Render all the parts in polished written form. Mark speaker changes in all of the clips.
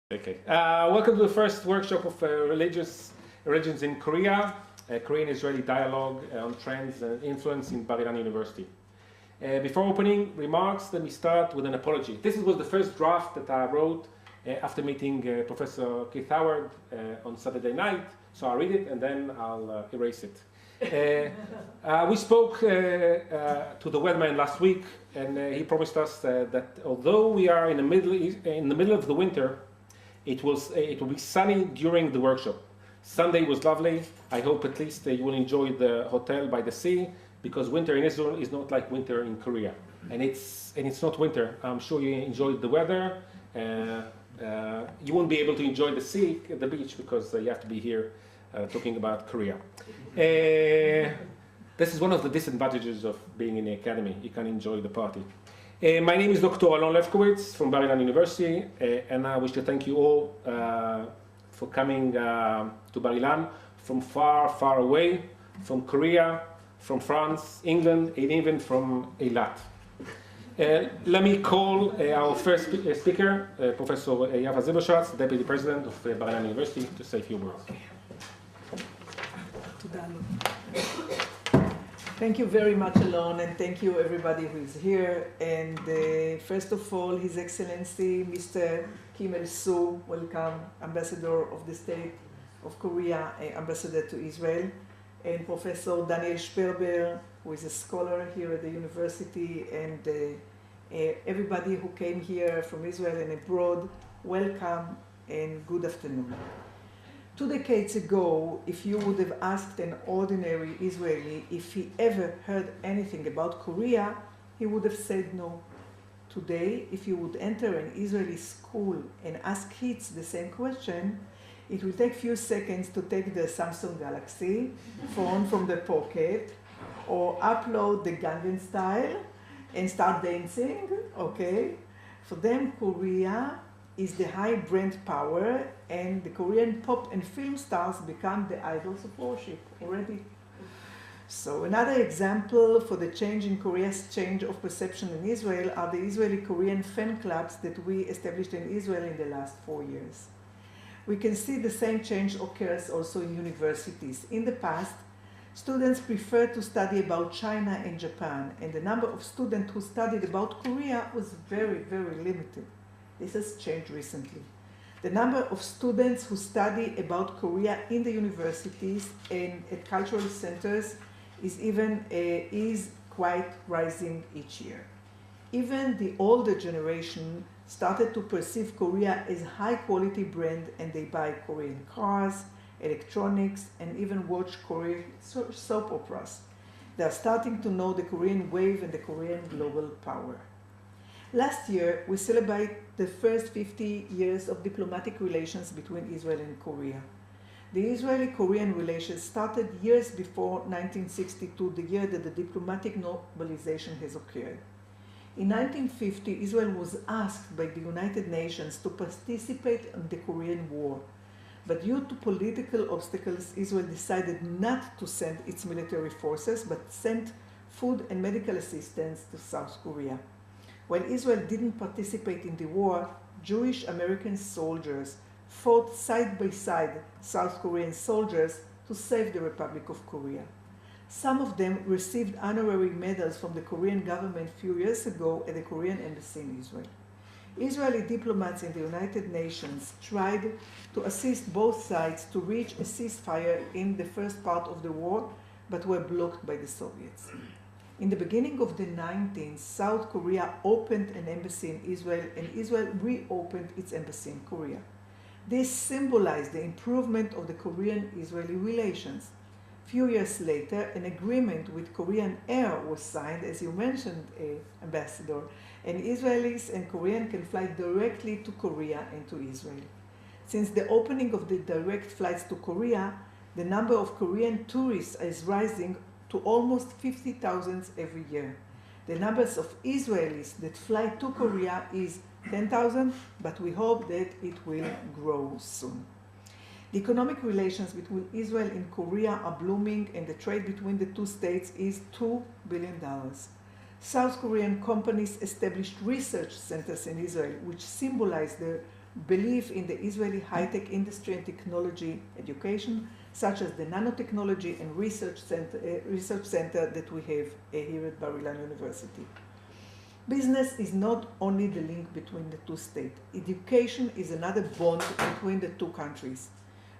Speaker 1: Okay. Welcome to the first workshop of religions in Korea, Korean-Israeli dialogue on trends and influence in Bar-Ilan University. Before opening remarks, let me start with an apology. This was the first draft that I wrote after meeting Professor Keith Howard on Saturday night, so I'll read it and then I'll erase it. We spoke to the weatherman last week, and he promised us that although we are in the middle of the winter, it will be sunny during the workshop. Sunday was lovely. I hope at least you will enjoy the hotel by the sea, because winter in Israel is not like winter in Korea, and it's not winter. I'm sure you enjoyed the weather. You won't be able to enjoy the sea at the beach because you have to be here talking about Korea. This is one of the disadvantages of being in the academy. You can enjoy the party. My name is Dr. Alon Levkowitz from Bar-Ilan University, and I wish to thank you all for coming to Bar-Ilan from far, far away, from Korea, from France, England, and even from Eilat. Let me call our first speaker, Professor Yaffa Zilbershatz, Deputy President of Bar-Ilan University, to say a few words.
Speaker 2: Thank you very much, Alon, and thank you everybody who is here. And first of all, His Excellency, Mr. Il-Soo, welcome, Ambassador of the State of Korea, Ambassador to Israel, and Professor Daniel Sperber, who is a scholar here at the university, and everybody who came here from Israel and abroad, welcome and good afternoon. 2 decades ago, if you would have asked an ordinary Israeli if he ever heard anything about Korea, he would have said no. Today, if you would enter an Israeli school and ask kids the same question, it will take few seconds to take the Samsung Galaxy phone from the pocket or upload the Gangnam Style and start dancing, okay? For them, Korea is the high brand power, and the Korean pop and film stars become the idols of worship already. So another example for the change in Korea's change of perception in Israel are the Israeli-Korean fan clubs that we established in Israel in the last 4 years. We can see the same change occurs also in universities. In the past, students preferred to study about China and Japan, and the number of students who studied about Korea was very, very limited. This has changed recently. The number of students who study about Korea in the universities and at cultural centers is quite rising each year. Even the older generation started to perceive Korea as a high-quality brand, and they buy Korean cars, electronics, and even watch Korean soap operas. They are starting to know the Korean wave and the Korean global power. Last year, we celebrated the first 50 years of diplomatic relations between Israel and Korea. The Israeli-Korean relations started years before 1962, the year that the diplomatic normalization has occurred. In 1950, Israel was asked by the United Nations to participate in the Korean War. But due to political obstacles, Israel decided not to send its military forces, but sent food and medical assistance to South Korea. While Israel didn't participate in the war, Jewish American soldiers fought side by side South Korean soldiers to save the Republic of Korea. Some of them received honorary medals from the Korean government a few years ago at the Korean embassy in Israel. Israeli diplomats in the United Nations tried to assist both sides to reach a ceasefire in the first part of the war, but were blocked by the Soviets. In the beginning of the 19th, South Korea opened an embassy in Israel, and Israel reopened its embassy in Korea. This symbolized the improvement of the Korean-Israeli relations. Few years later, an agreement with Korean Air was signed, as you mentioned, Ambassador, and Israelis and Koreans can fly directly to Korea and to Israel. Since the opening of the direct flights to Korea, the number of Korean tourists is rising to almost 50,000 every year. The numbers of Israelis that fly to Korea is 10,000, but we hope that it will grow soon. The economic relations between Israel and Korea are blooming, and the trade between the two states is $2 billion. South Korean companies established research centers in Israel, which symbolize the belief in the Israeli high-tech industry and technology education, such as the nanotechnology and research center that we have here at Bar-Ilan University. Business is not only the link between the two states. Education is another bond between the two countries.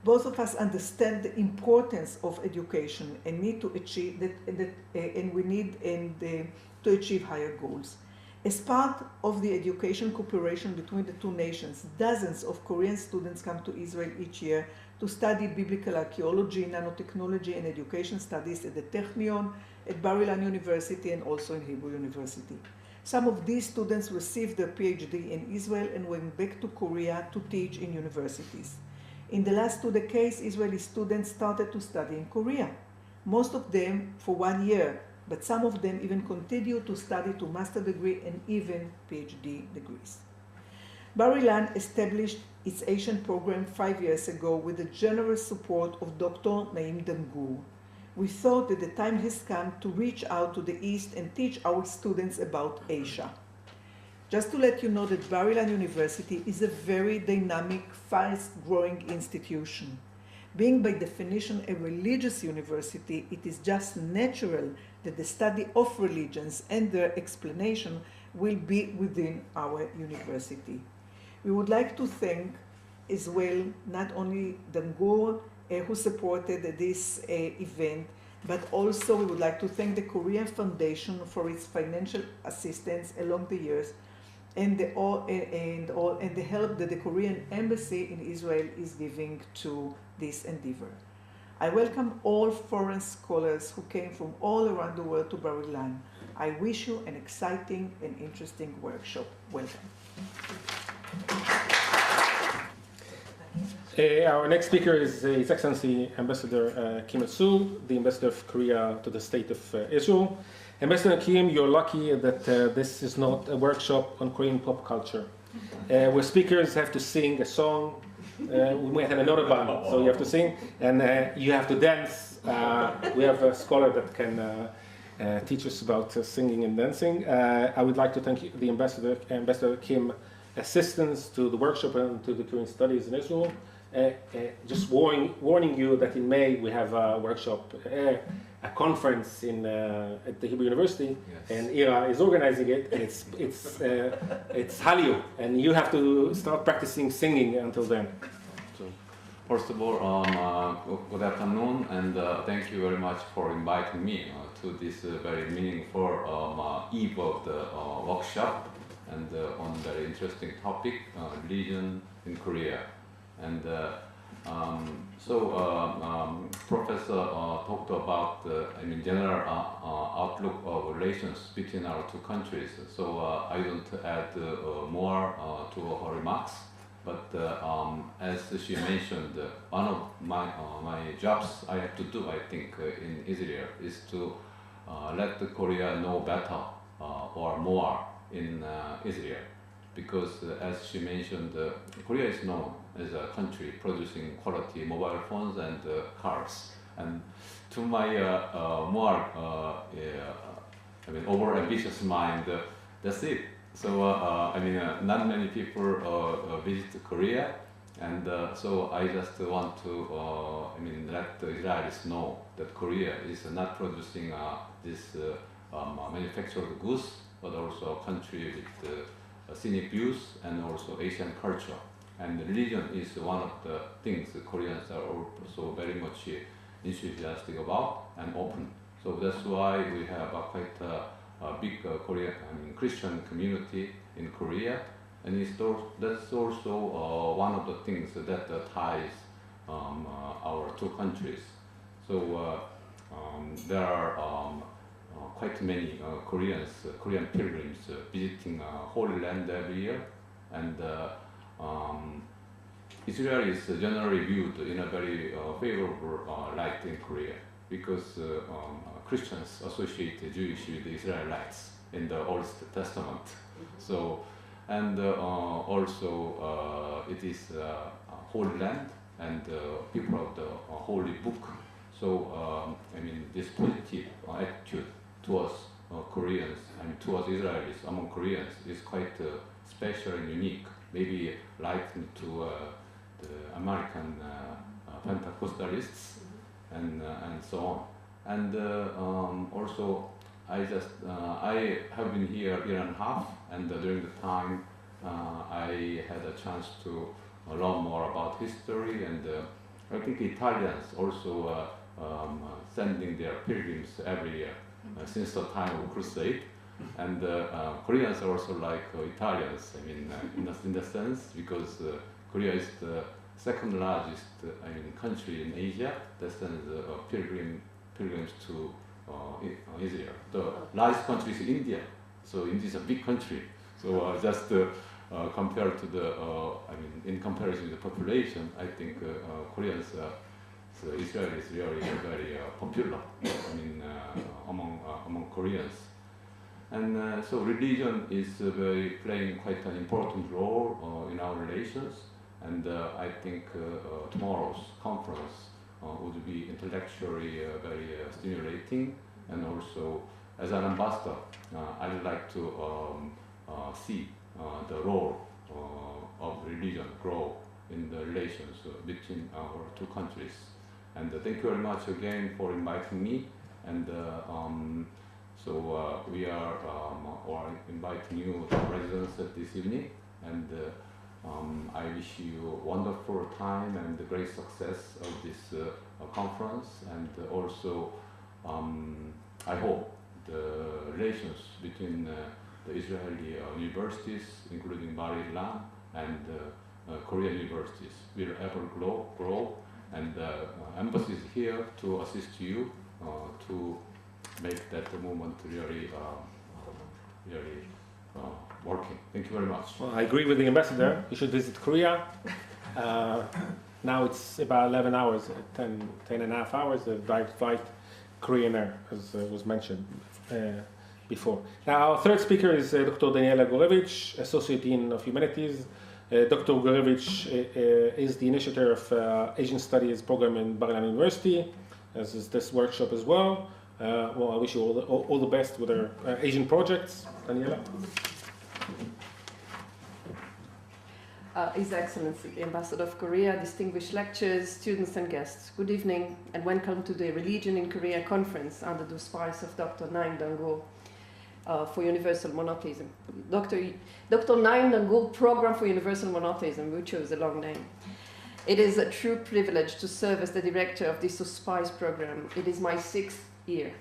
Speaker 2: Both of us understand the importance of education and need to achieve to achieve higher goals. As part of the education cooperation between the two nations, dozens of Korean students come to Israel each year to study biblical archaeology, nanotechnology, and education studies at the Technion, at Bar-Ilan University, and also in Hebrew University. Some of these students received their PhD in Israel and went back to Korea to teach in universities. In the last 2 decades, Israeli students started to study in Korea, most of them for 1 year, but some of them even continue to study to master's degree and even PhD degrees. Bar-Ilan established its Asian program 5 years ago with the generous support of Dr. Naim Dangoor. We thought that the time has come to reach out to the East and teach our students about Asia. Just to let you know that Bar-Ilan University is a very dynamic, fast-growing institution. Being by definition a religious university, it is just natural that the study of religions and their explanation will be within our university. We would like to thank as well not only Dangoor, who supported this event, but also we would like to thank the Korean Foundation for its financial assistance along the years and the help that the Korean Embassy in Israel is giving to this endeavor. I welcome all foreign scholars who came from all around the world to Bar-Ilan. I wish you an exciting and interesting workshop. Welcome.
Speaker 1: Our next speaker is His Excellency Ambassador Kim Il-Soo, the Ambassador of Korea to the State of Israel. Ambassador Kim, you're lucky that this is not a workshop on Korean pop culture, where speakers have to sing a song. We might have another band, so you have to sing, and you have to dance. We have a scholar that can teach us about singing and dancing. I would like to thank the Ambassador Kim assistance to the workshop and to the Korean studies in Israel. Just warning you that in May we have a workshop, a conference at the Hebrew University, yes. And Ira is organizing it, and it's Hallyu, and you have to start practicing singing until then.
Speaker 3: So, first of all, good afternoon, and thank you very much for inviting me to this very meaningful eve of the workshop, and on a very interesting topic, religion in Korea. And Professor talked about general outlook of relations between our two countries. So I don't add more to her remarks. But as she mentioned, one of my jobs I have to do, I think, in Israel is to let Korea know better or more in Israel. Because as she mentioned, Korea is known as a country producing quality mobile phones and cars. And to my more over-ambitious mind, that's it. So not many people visit Korea, and so I just want to let the Israelis know that Korea is not producing this manufactured goods, but also a country with scenic views and also Asian culture. And religion is one of the things the Koreans are also very much enthusiastic about and open. So that's why we have quite a big Christian community in Korea, and that's also one of the things that ties our two countries. So there are quite many Korean pilgrims visiting Holy Land every year, and Israel is generally viewed in a very favorable light in Korea, because Christians associate the Jewish with the Israelites in the Old Testament. So, and also it is Holy Land and people of the Holy Book. So this positive attitude towards Koreans and to towards Israelis among Koreans is quite special and unique, maybe likened to the American Pentecostalists and so on. And also, I have been here a year and a half, and during the time I had a chance to learn more about history, and I think Italians also sending their pilgrims every year since the time of Crusade, and Koreans are also like Italians. I mean, in the sense, because Korea is the second largest country in Asia that sends pilgrims to Israel. The largest country is India, so India is a big country. So just compared to the, in comparison to the population, I think Koreans, so Israel is really very popular. Among Koreans, and so religion is playing quite an important role in our relations. And I think tomorrow's conference would be intellectually very stimulating, and also as an ambassador, I'd like to see the role of religion grow in the relations between our two countries. And thank you very much again for inviting me. And so we are inviting you, the residents, this evening. And I wish you a wonderful time and a great success of this conference. And also, I hope the relations between the Israeli universities, including Bar-Ilan, and Korean universities will ever grow. And embassy is here to assist you to make that movement really working. Thank you very much.
Speaker 1: Well, I agree with the ambassador. You should visit Korea. Now it's about 11 hours, 10 and a half hours, the direct flight, Korean Air, as was mentioned before. Now, our third speaker is Dr. Daniela Gorevich, Associate Dean of Humanities. Dr. Gorevich is the initiator of Asian Studies program in Bar-Ilan University, as is this workshop as well. Well, I wish you all the best with our Asian projects. Daniela.
Speaker 4: His Excellency, the Ambassador of Korea, distinguished lecturers, students and guests, good evening and welcome to the Religion in Korea conference under the auspice of Dr. Naim Dangoor for Universal Monotheism. Dr. Naim Dangoor Program for Universal Monotheism, we chose a long name. It is a true privilege to serve as the director of this auspice program. It is my 6th year.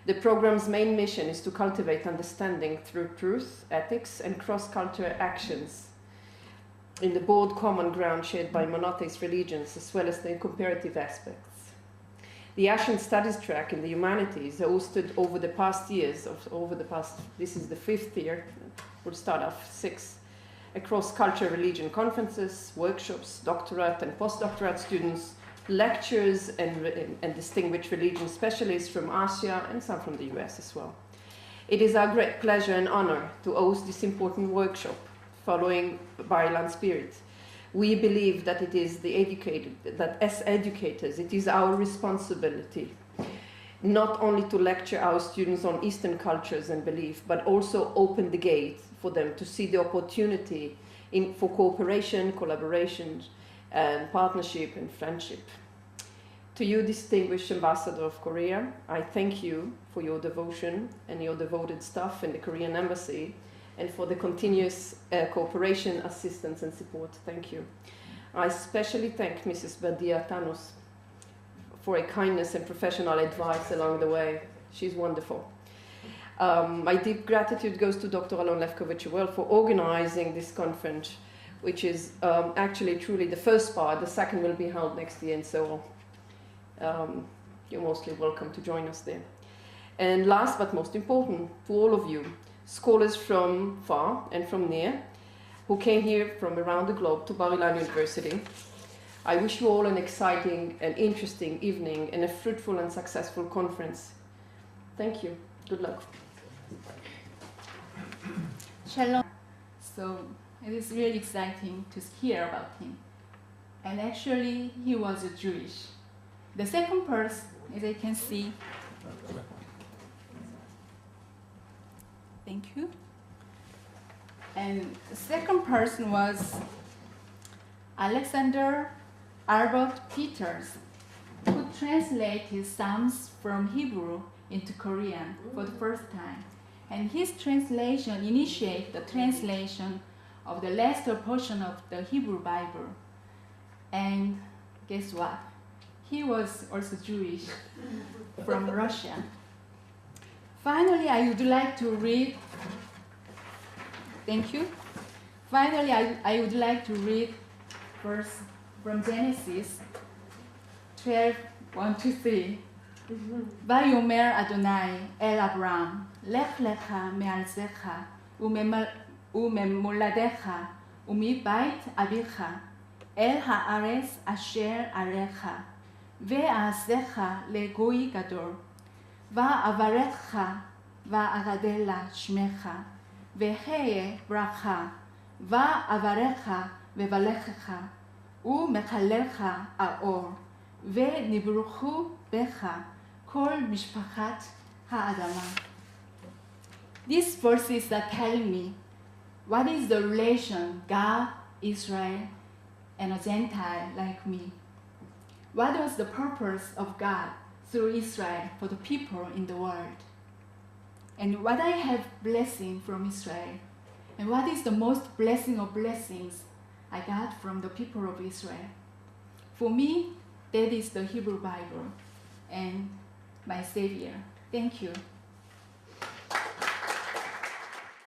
Speaker 4: The program's main mission is to cultivate understanding through truth, ethics, and cross-cultural actions in the broad common ground shared by monotheist religions, as well as their comparative aspects. The Asian Studies track in the Humanities hosted over the past years, this is the 5th year, we'll start off 6, across culture religion conferences, workshops, doctorate and postdoctorate students, lecturers and distinguished religion specialists from Asia and some from the US as well. It is our great pleasure and honor to host this important workshop following Bar-Ilan spirit. We believe that it is that as educators, it is our responsibility not only to lecture our students on Eastern cultures and belief, but also open the gate for them to see the opportunity for cooperation, collaboration, and partnership and friendship. To you, distinguished Ambassador of Korea, I thank you for your devotion and your devoted staff in the Korean Embassy, and for the continuous cooperation, assistance, and support. Thank you. I especially thank Mrs. Badia Thanos for a kindness and professional advice along the way. She's wonderful. My deep gratitude goes to Dr. Alon Levkowitz for organizing this conference, which is actually truly the first part. The second will be held next year, and so you're mostly welcome to join us there. And last but most important, to all of you, scholars from far and from near, who came here from around the globe to Bar-Ilan University, I wish you all an exciting and interesting evening and a fruitful and successful conference. Thank you. Good luck.
Speaker 5: Shalom. So it is really exciting to hear about him. And actually, he was a Jewish. The second person, as I can see, Thank you. And the second person was Alexander Albert Peters, who translated Psalms from Hebrew into Korean for the first time. And his translation initiated the translation of the last portion of the Hebrew Bible. And guess what? He was also Jewish from Russia. Finally, I would like to read, thank you. Finally, I would like to read verse from Genesis 12, 1-3. ויאמר אדוני אל אברהם, לך לך מארצך וממולדך ומבית אביך אל הארץ אשר אראך, ואעשך לגוי גדול, ואברכך ואגדל שמך, והיה ברכה, ואברך ובלכך, ומחללך האור, ונברכו בך כל משפחת האדמה. These verses are telling me what is the relation God, Israel, and a Gentile like me. What was the purpose of God through Israel for the people in the world? And what I have blessing from Israel, and what is the most blessing of blessings I got from the people of Israel? For me, that is the Hebrew Bible and my Savior. Thank you.